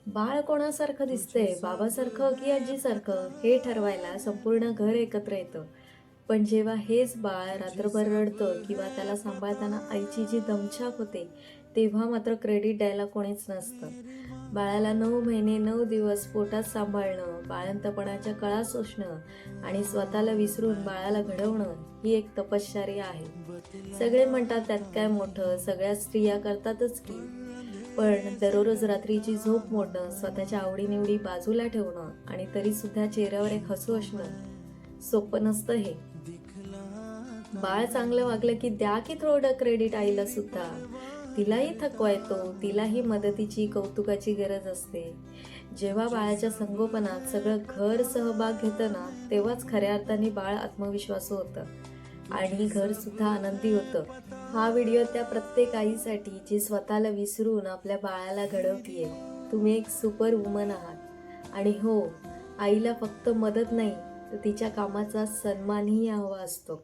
बाळ कोणासारखं दिसतंय, बाबासारखं की आजीसारखं, हे ठरवायला संपूर्ण घर एकत्र येतं. पण जेव्हा हेच बाळ रात्रभर रडतं किंवा त्याला सांभाळताना आईची जी दमछाक होते, तेव्हा मात्र क्रेडिट द्यायला कोणीच नसतं. बाळाला 9 महिने 9 दिवस पोटात सांभाळणं, बाळंतपणाच्या कळा सोसणं आणि स्वतःला विसरून बाळाला घडवणं ही एक तपश्चर्या आहे. सगळे म्हणतात त्यात काय मोठं, सगळ्या स्त्रिया करतातच की. पण दररोज रात्रीची झोप मोडणं, स्वतःच्या आवडीनिवडी बाजूला ठेवणं आणि तरीसुद्धा चेहऱ्यावर एक हसू असणं सोपं नसतं हे. बाळ चांगलं वागलं की द्या की थोडं क्रेडिट आईला सुद्धा. तिलाही थकवा येतो, तिलाही मदतीची, कौतुकाची गरज असते. जेव्हा बाळाच्या संगोपनात सगळं घर सहभाग घेतं ना, तेव्हाच खऱ्या अर्थाने बाळ आत्मविश्वासू होतं आणि घर सुद्धा आनंदी होतं. हा व्हिडिओ त्या प्रत्येक आईसाठी जी स्वतःला विसरून आपल्या बाळाला घडवतीये. तुम्ही एक सुपर वुमन आहात. आणि हो, आईला फक्त मदत नाही, तर तिच्या कामाचा सन्मानही हवा असतो.